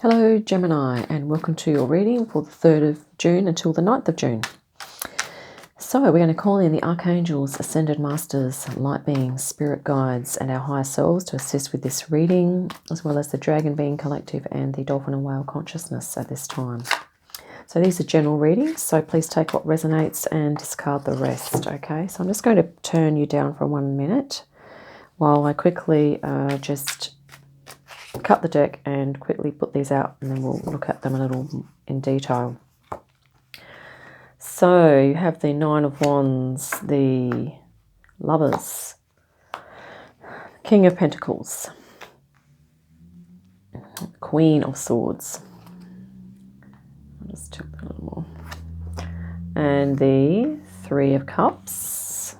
Hello Gemini, and welcome to your reading for the 3rd of June until the 9th of June. So we're going to call in the Archangels, Ascended Masters, Light Beings, Spirit Guides and our higher selves to assist with this reading, as well as the Dragon Being Collective and the Dolphin and Whale Consciousness at this time. So these are general readings, so please take what resonates and discard the rest, okay? So I'm just going to turn you down for 1 minute while I quickly just cut the deck and quickly put these out, and then we'll look at them a little in detail. So you have the Nine of Wands, the Lovers, King of Pentacles, Queen of Swords. I'll just check that a little more. And the Three of Cups,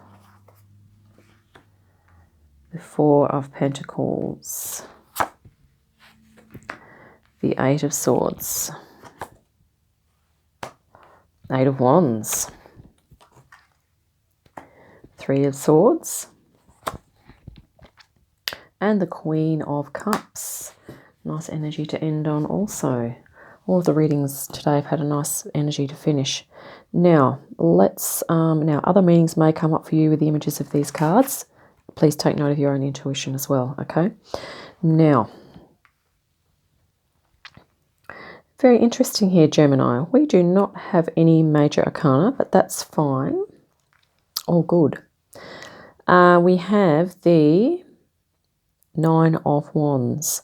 the Four of Pentacles, the Eight of Swords, Eight of Wands, Three of Swords, and the Queen of Cups. Nice energy to end on also. All of the readings today have had a nice energy to finish. Now, now other meanings may come up for you with the images of these cards. Please take note of your own intuition as well, okay? Now, very interesting here, Gemini. We do not have any major arcana, but that's fine. All good. We have the Nine of Wands.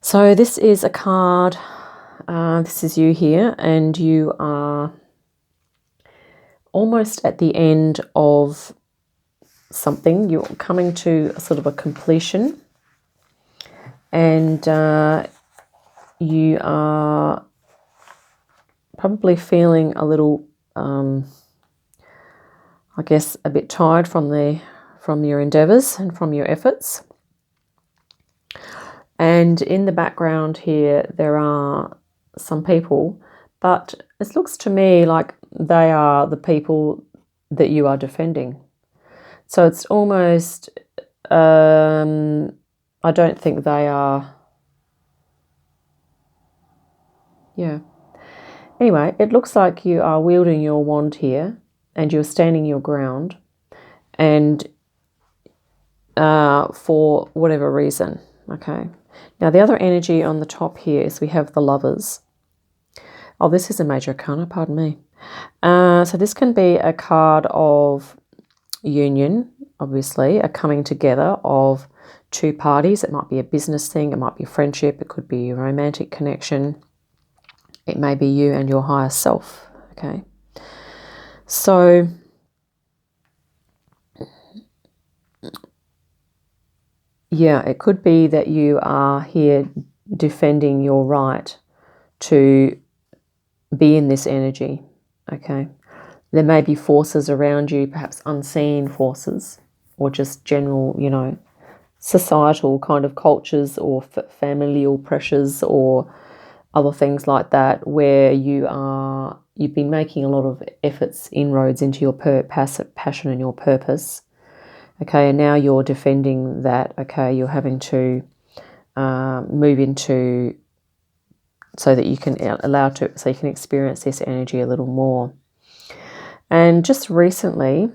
So this is a card. This is you here, and you are almost at the end of something. You're coming to a sort of a completion, and you are probably feeling a little, I guess, a bit tired from your endeavours and from your efforts. And in the background here, there are some people, but it looks to me like they are the people that you are defending. So it's almost, I don't think they are. Yeah. Anyway, it looks like you are wielding your wand here and you're standing your ground, and for whatever reason, okay? Now, the other energy on the top here is we have the Lovers. Oh, this is a major arcana, pardon me. So this can be a card of union, obviously, a coming together of two parties. It might be a business thing, it might be a friendship, it could be a romantic connection. It may be you and your higher self, okay? So, yeah, it could be that you are here defending your right to be in this energy, okay? There may be forces around you, perhaps unseen forces, or just general, societal kind of cultures or familial pressures or other things like that, where you've been making a lot of efforts, inroads into your passion and your purpose, okay, and now you're defending that, okay, you're having to move into so that you can so you can experience this energy a little more. And just recently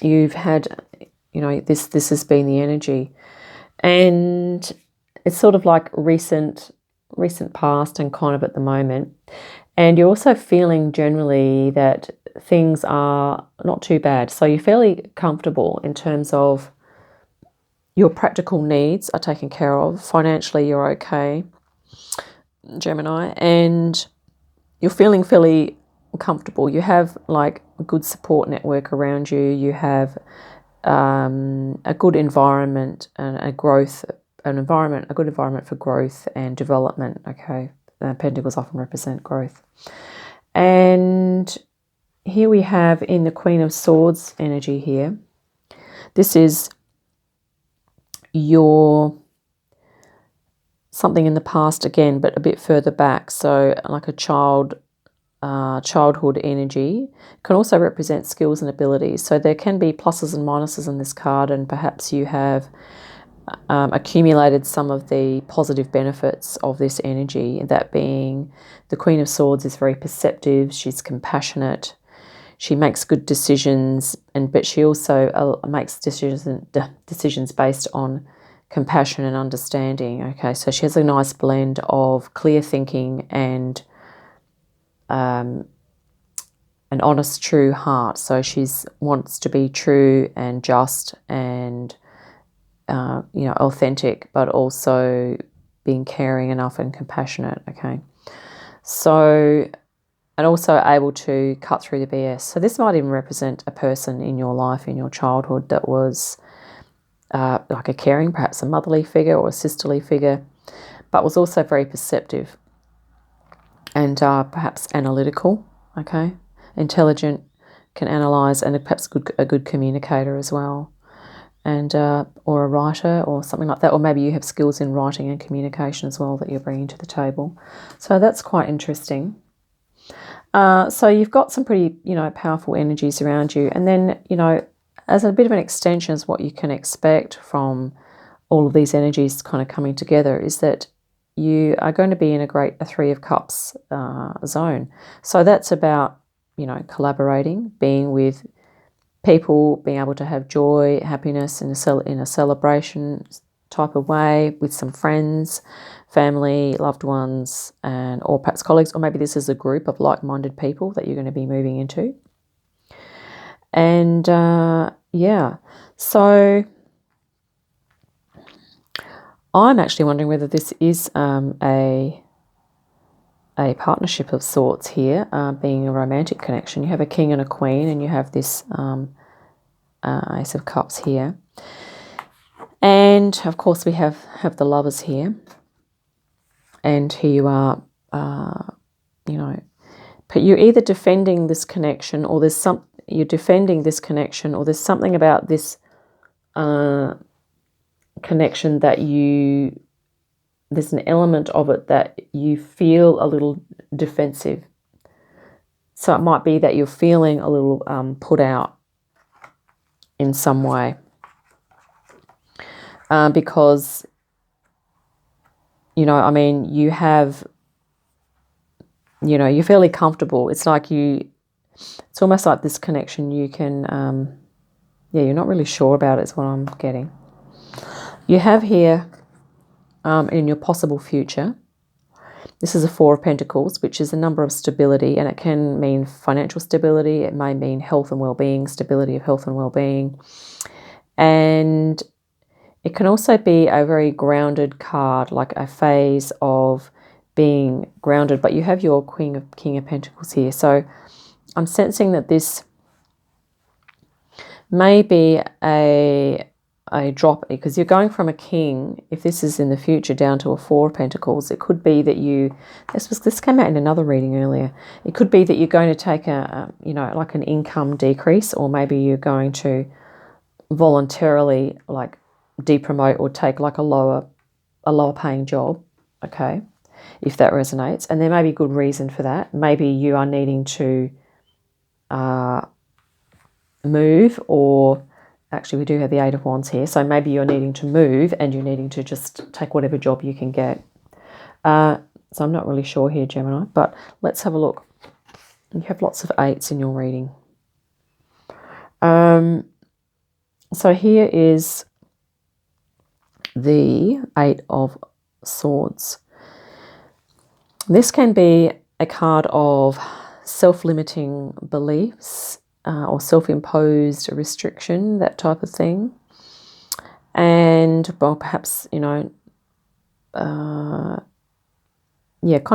you've had, this has been the energy, and it's sort of like recent past and kind of at the moment. And you're also feeling generally that things are not too bad. So you're fairly comfortable in terms of your practical needs are taken care of. Financially, you're okay, Gemini. And you're feeling fairly comfortable. You have like a good support network around you. You have a good environment and a good environment for growth and development, okay? Pentacles often represent growth. And here we have in the Queen of Swords energy here, this is your something in the past again, but a bit further back. So like a childhood energy can also represent skills and abilities. So there can be pluses and minuses in this card, and perhaps you have accumulated some of the positive benefits of this energy, that being the Queen of Swords is very perceptive, she's compassionate, she makes good decisions, but she also makes decisions based on compassion and understanding. Okay, so she has a nice blend of clear thinking and an honest, true heart. So she wants to be true and just and authentic, but also being caring enough and compassionate. Okay, so, and also able to cut through the BS. So this might even represent a person in your life, in your childhood, that was like a caring, perhaps a motherly figure or a sisterly figure, but was also very perceptive and perhaps analytical. Okay, intelligent, can analyze, and perhaps a good communicator as well. And or a writer or something like that, or maybe you have skills in writing and communication as well that you're bringing to the table. So that's quite interesting. So you've got some pretty, powerful energies around you. And then, as a bit of an extension is what you can expect from all of these energies kind of coming together is that you are going to be in a Three of Cups zone. So that's about, collaborating, being with people, being able to have joy, happiness in a celebration type of way with some friends, family, loved ones, or perhaps colleagues, or maybe this is a group of like-minded people that you're going to be moving into. And so I'm actually wondering whether this is a partnership of sorts here, being a romantic connection. You have a king and a queen, and you have this Ace of Cups here. And, of course, we have the lovers here. And here you are, but you're either defending this connection, or there's something about this connection that there's an element of it that you feel a little defensive. So it might be that you're feeling a little put out in some way, because you have, you're fairly comfortable. It's like it's almost like this connection you can, you're not really sure about it, is what I'm getting. You have here, in your possible future, this is a Four of Pentacles, which is a number of stability, and it can mean financial stability. It may mean health and well-being, stability of health and well-being. And it can also be a very grounded card, like a phase of being grounded, but you have your King of Pentacles here. So I'm sensing that this may be a drop, because you're going from a king, if this is in the future, down to a Four of Pentacles. It could be that this came out in another reading earlier. It could be that you're going to take like an income decrease, or maybe you're going to voluntarily like depromote or take like a lower paying job. Okay, if that resonates, and there may be good reason for that. Maybe you are needing to move, or actually we do have the Eight of Wands here, so maybe you're needing to move and you're needing to just take whatever job you can get. So I'm not really sure here, Gemini, but let's have a look. You have lots of eights in your reading. So here is the Eight of Swords. This can be a card of self-limiting beliefs, or self-imposed restriction, that type of thing. And, well, perhaps, kind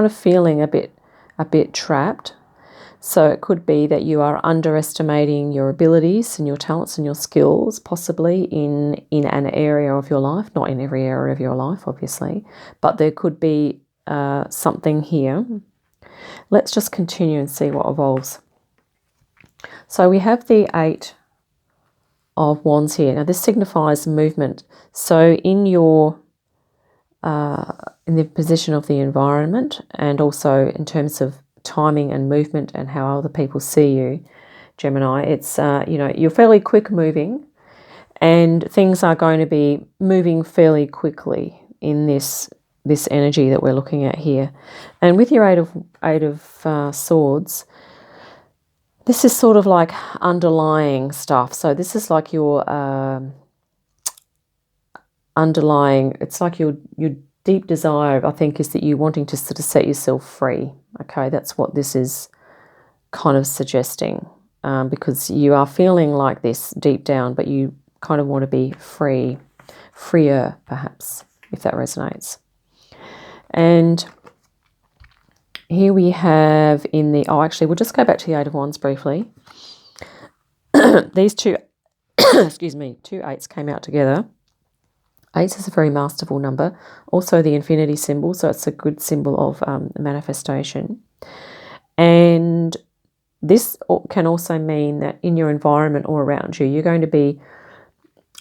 of feeling a bit trapped. So it could be that you are underestimating your abilities and your talents and your skills, possibly in an area of your life, not in every area of your life, obviously, but there could be something here. Let's just continue and see what evolves. So we have the Eight of Wands here. Now this signifies movement. So in the position of the environment, and also in terms of timing and movement and how other people see you, Gemini, it's you're fairly quick moving, And things are going to be moving fairly quickly in this energy that we're looking at here. And with your Eight of Swords, this is sort of like underlying stuff. So this is like your underlying, it's like your deep desire, I think, is that you wanting to sort of set yourself free. Okay, that's what this is kind of suggesting, because you are feeling like this deep down, but you kind of want to be freer perhaps, if that resonates. And here we have in the, actually, we'll just go back to the Eight of Wands briefly. These two, excuse me, two eights came out together. Eight is a very masterful number. Also the infinity symbol, so it's a good symbol of manifestation. And this can also mean that in your environment or around you, you're going to be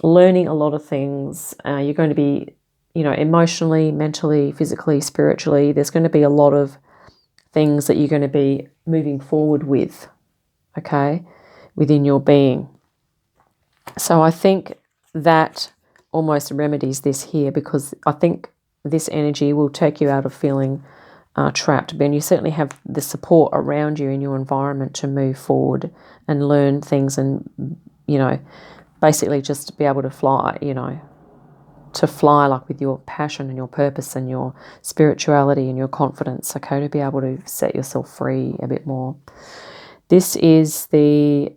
learning a lot of things. You're going to be, emotionally, mentally, physically, spiritually. There's going to be a lot of things that you're going to be moving forward with, okay, within your being. So I think that almost remedies this here, because I think this energy will take you out of feeling trapped. And you certainly have the support around you in your environment to move forward and learn things and, basically just be able to fly, to fly like with your passion and your purpose and your spirituality and your confidence, okay, to be able to set yourself free a bit more. This is the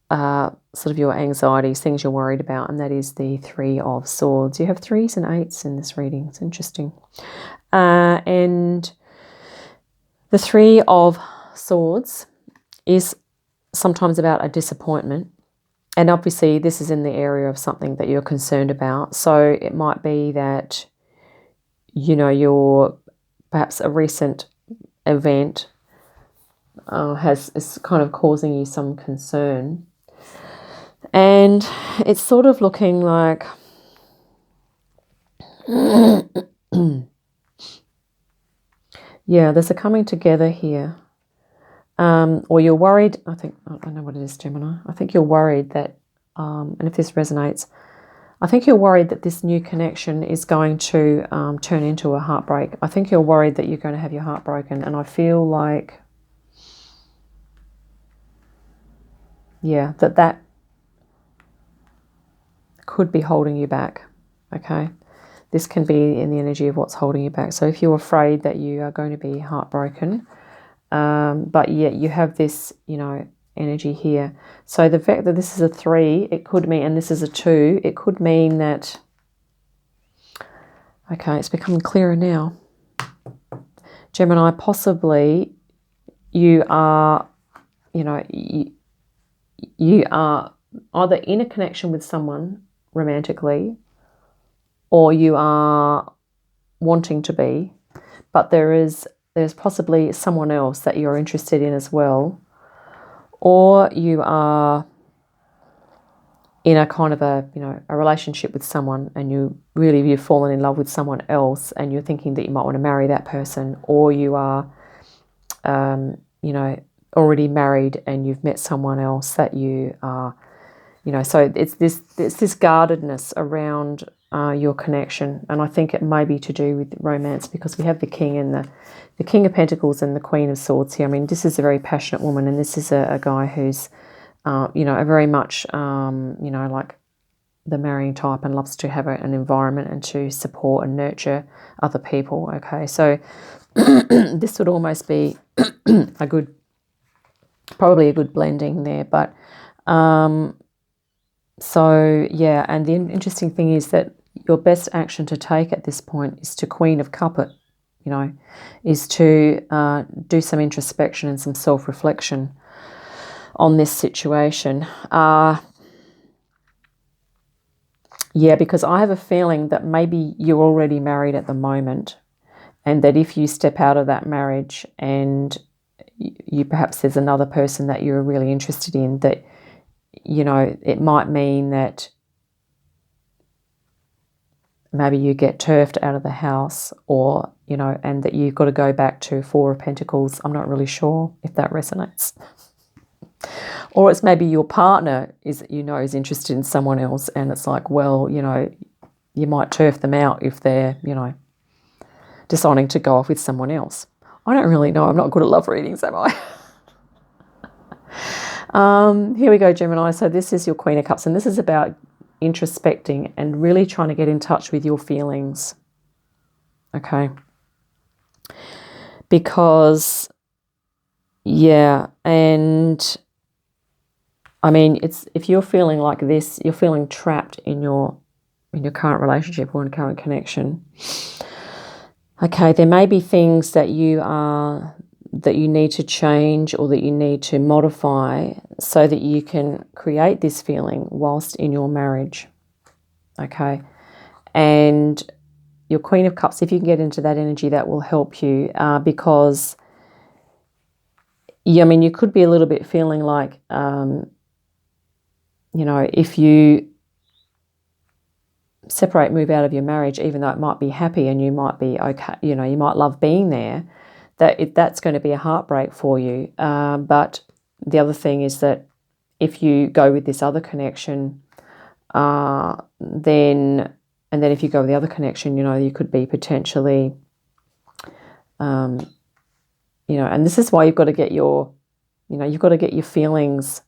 sort of your anxieties, things you're worried about, and that is the Three of Swords. You have threes and eights in this reading. It's interesting. And the Three of Swords is sometimes about a disappointment. And obviously this is in the area of something that you're concerned about. So it might be that, you're perhaps a recent event is kind of causing you some concern. And it's sort of looking like yeah, there's a coming together here. Or you're worried, I know what it is, Gemini. I think you're worried that, and if this resonates, I think you're worried that this new connection is going to turn into a heartbreak. I think you're worried that you're going to have your heart broken. And I feel like, yeah, that could be holding you back, okay? This can be in the energy of what's holding you back. So if you're afraid that you are going to be heartbroken, but yet you have this, energy here. So the fact that this is a 3, it could mean, and this is a 2, it could mean that, okay, it's becoming clearer now. Gemini, possibly you are, you are either in a connection with someone romantically, or you are wanting to be, but there's possibly someone else that you're interested in as well, or you are in a kind of a relationship with someone, and you've fallen in love with someone else, and you're thinking that you might want to marry that person, or you are, already married and you've met someone else that you are, so it's this guardedness around your connection. And I think it may be to do with romance, because we have the King and the King of Pentacles and the Queen of Swords here. I mean, this is a very passionate woman, and this is a guy who's, a very much, like the marrying type, and loves to have an environment and to support and nurture other people. Okay, so this would almost be probably a good blending there. But so yeah, and the interesting thing is that your best action to take at this point is to Queen of Cup it, is to do some introspection and some self-reflection on this situation. Yeah, because I have a feeling that maybe you're already married at the moment, and that if you step out of that marriage and you perhaps there's another person that you're really interested in, that, it might mean that maybe you get turfed out of the house, or, and that you've got to go back to Four of Pentacles. I'm not really sure if that resonates. Or it's maybe your partner is, is interested in someone else, and it's like, well, you might turf them out if they're, deciding to go off with someone else. I don't really know. I'm not good at love readings, am I? Here we go, Gemini. So this is your Queen of Cups, and this is about introspecting and really trying to get in touch with your feelings. Okay. Because, yeah, and I mean, if you're feeling like this, you're feeling trapped in your current relationship or in current connection. Okay, there may be things that you need to change or that you need to modify so that you can create this feeling whilst in your marriage. Okay, and your Queen of Cups, if you can get into that energy, that will help you because, you could be a little bit feeling like, if you separate, move out of your marriage, even though it might be happy and you might be okay, you might love being there, that's going to be a heartbreak for you. But the other thing is that if you go with this other connection, then if you go with the other connection, you could be potentially, and this is why you've got to get your feelings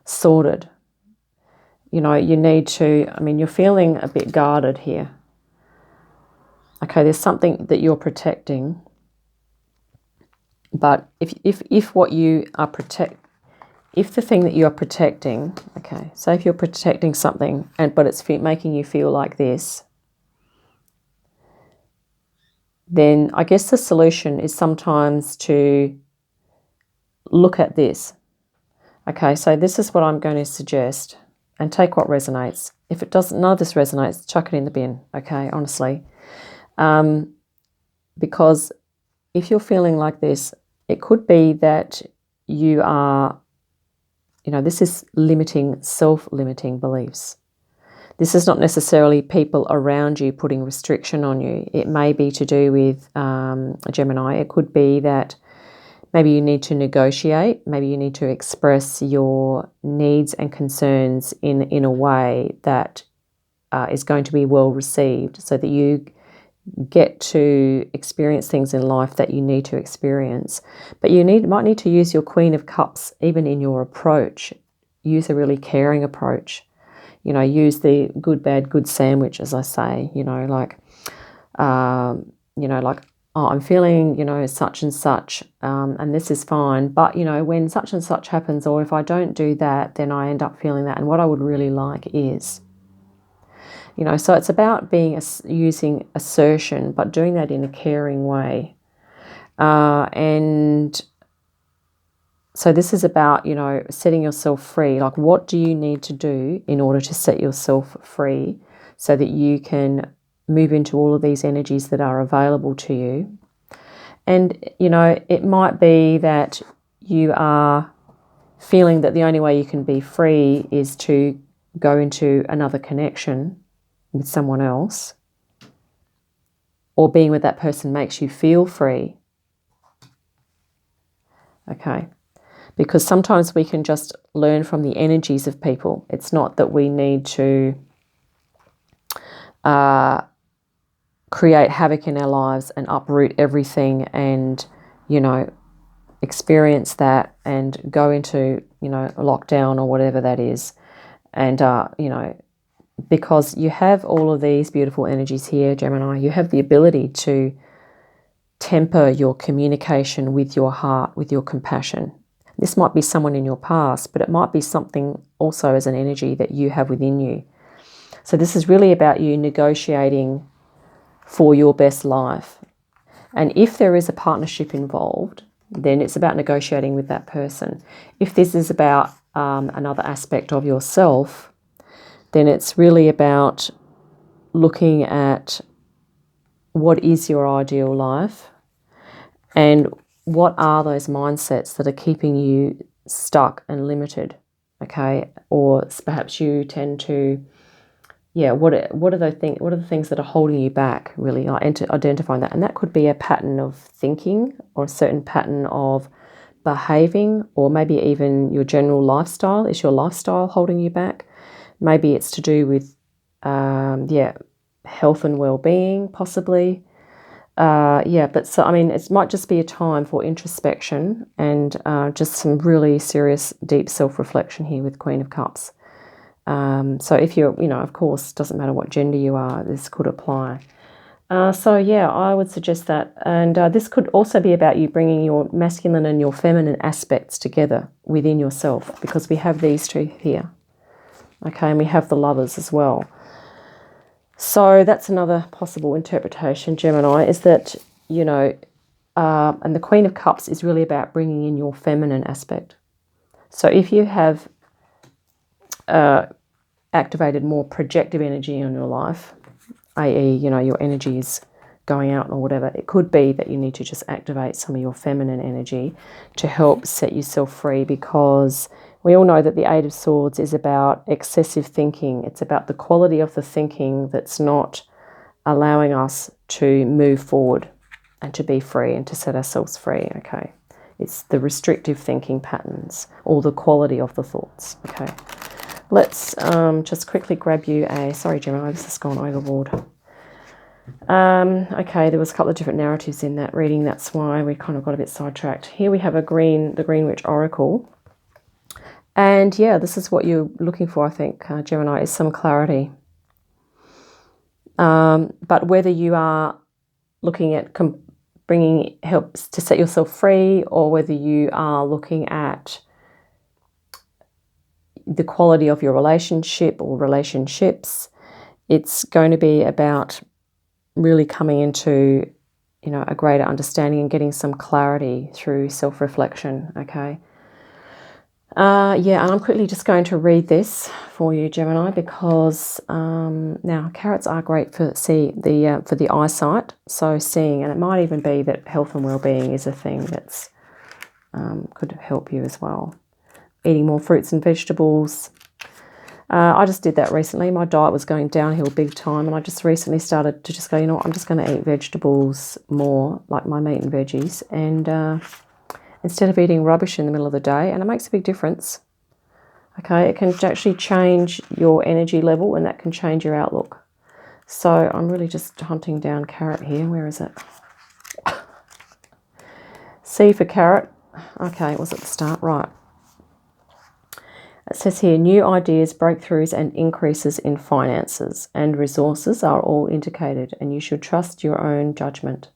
sorted. You need to, you're feeling a bit guarded here. Okay, there's something that you're protecting. But if the thing that you are protecting, okay, so if you're protecting something but it's making you feel like this, then I guess the solution is sometimes to look at this. Okay, so this is what I'm going to suggest, and take what resonates. If it doesn't, none of this resonates, chuck it in the bin, okay, honestly. Because if you're feeling like this, it could be that you are, this is self-limiting beliefs. This is not necessarily people around you putting restriction on you. It may be to do with a Gemini. It could be that maybe you need to negotiate. Maybe you need to express your needs and concerns in a way that is going to be well received, so that you get to experience things in life that you need to experience. But you might need to use your Queen of Cups even in your approach. Use a really caring approach. Use the good, bad, good sandwich, as I say. Oh, I'm feeling, such and such, and this is fine. But, when such and such happens, or if I don't do that, then I end up feeling that. And what I would really like is, so it's about using assertion, but doing that in a caring way. And so this is about, setting yourself free. Like, what do you need to do in order to set yourself free so that you can move into all of these energies that are available to you? And, it might be that you are feeling that the only way you can be free is to go into another connection with someone else, or being with that person makes you feel free. Okay. Because sometimes we can just learn from the energies of people. It's not that we need to create havoc in our lives and uproot everything and, experience that and go into, lockdown or whatever that is. And, because you have all of these beautiful energies here, Gemini, you have the ability to temper your communication with your heart, with your compassion. This might be someone in your past, but it might be something also as an energy that you have within you. So this is really about you negotiating for your best life. And if there is a partnership involved, then it's about negotiating with that person. If this is about another aspect of yourself, then it's really about looking at what is your ideal life and what are those mindsets that are keeping you stuck and limited, okay? Or perhaps you tend to, what are the things that are holding you back, really, identifying that. And that could be a pattern of thinking or a certain pattern of behaving, or maybe even your general lifestyle. Is your lifestyle holding you back? Maybe it's to do with, health and well-being, possibly. But so, I mean, it might just be a time for introspection and just some really serious, deep self-reflection here with Queen of Cups. So if you're, of course, doesn't matter what gender you are, this could apply. I would suggest that. And this could also be about you bringing your masculine and your feminine aspects together within yourself, because we have these two here. Okay, and we have the Lovers as well. So that's another possible interpretation, Gemini, is that, and the Queen of Cups is really about bringing in your feminine aspect. So if you have activated more projective energy in your life, i.e., your energy is going out or whatever, it could be that you need to just activate some of your feminine energy to help set yourself free, because we all know that the Eight of Swords is about excessive thinking. It's about the quality of the thinking that's not allowing us to move forward and to be free and to set ourselves free, okay? It's the restrictive thinking patterns, or the quality of the thoughts, okay? Let's just quickly grab you sorry, Gemini, this has gone overboard. Okay, there was a couple of different narratives in that reading. That's why we kind of got a bit sidetracked. Here we have the Green Witch Oracle. And yeah, this is what you're looking for, I think, Gemini, is some clarity. But whether you are looking at bringing help to set yourself free, or whether you are looking at the quality of your relationship or relationships, it's going to be about really coming into, a greater understanding and getting some clarity through self-reflection, okay? And I'm quickly just going to read this for you, Gemini, because now carrots are great for the eyesight, so seeing, and it might even be that health and well-being is a thing that's could help you as well. Eating more fruits and vegetables. I just did that recently. My diet was going downhill big time, and I just recently started to just go, I'm just going to eat vegetables more, like my meat and veggies, and instead of eating rubbish in the middle of the day, and it makes a big difference. Okay, it can actually change your energy level, and that can change your outlook. So I'm really just hunting down carrot here. Where is it? C for carrot. Okay, it was at the start, right. It says here, new ideas, breakthroughs, and increases in finances and resources are all indicated, and you should trust your own judgment.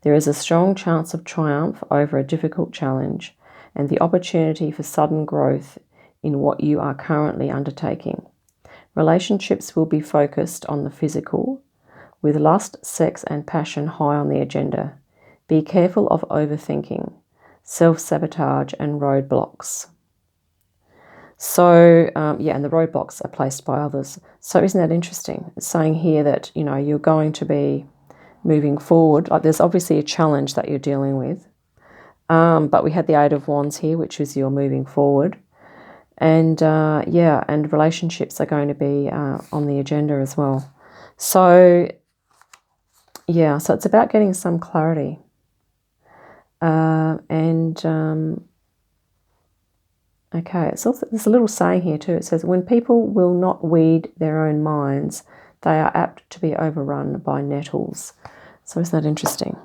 There is a strong chance of triumph over a difficult challenge, and the opportunity for sudden growth in what you are currently undertaking. Relationships will be focused on the physical, with lust, sex, and passion high on the agenda. Be careful of overthinking, self-sabotage, and roadblocks. So, and the roadblocks are placed by others. So isn't that interesting? It's saying here that, you're going to be moving forward. Like, there's obviously a challenge that you're dealing with. But we had the Eight of Wands here, which is you're moving forward. And, and relationships are going to be on the agenda as well. So, so it's about getting some clarity. Okay, it's also, there's a little saying here too. It says, when people will not weed their own minds, they are apt to be overrun by nettles. So isn't that interesting?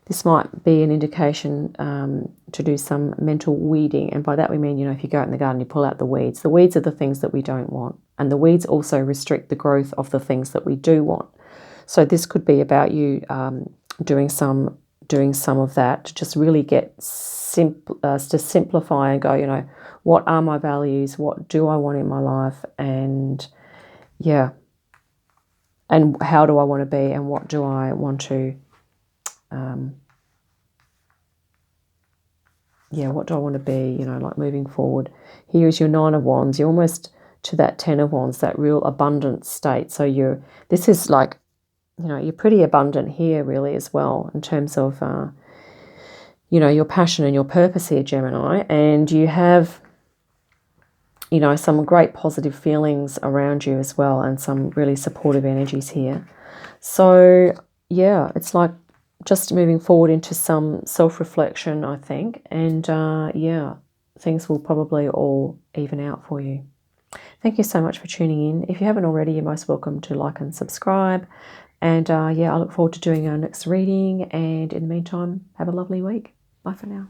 This might be an indication to do some mental weeding. And by that we mean, if you go out in the garden, you pull out the weeds. The weeds are the things that we don't want. And the weeds also restrict the growth of the things that we do want. So this could be about you doing some of that to just really get to simplify and go, what are my values? What do I want in my life? And and how do I want to be? And what do I want to, what do I want to be, like moving forward. Here is your Nine of Wands. You're almost to that Ten of Wands, that real abundant state. So this is like, you're pretty abundant here really as well in terms of, your passion and your purpose here, Gemini. And you have, some great positive feelings around you as well, and some really supportive energies here. So, it's like just moving forward into some self-reflection, I think. And yeah, things will probably all even out for you. Thank you so much for tuning in. If you haven't already, you're most welcome to like and subscribe. And yeah, I look forward to doing our next reading. And in the meantime, have a lovely week. Bye for now.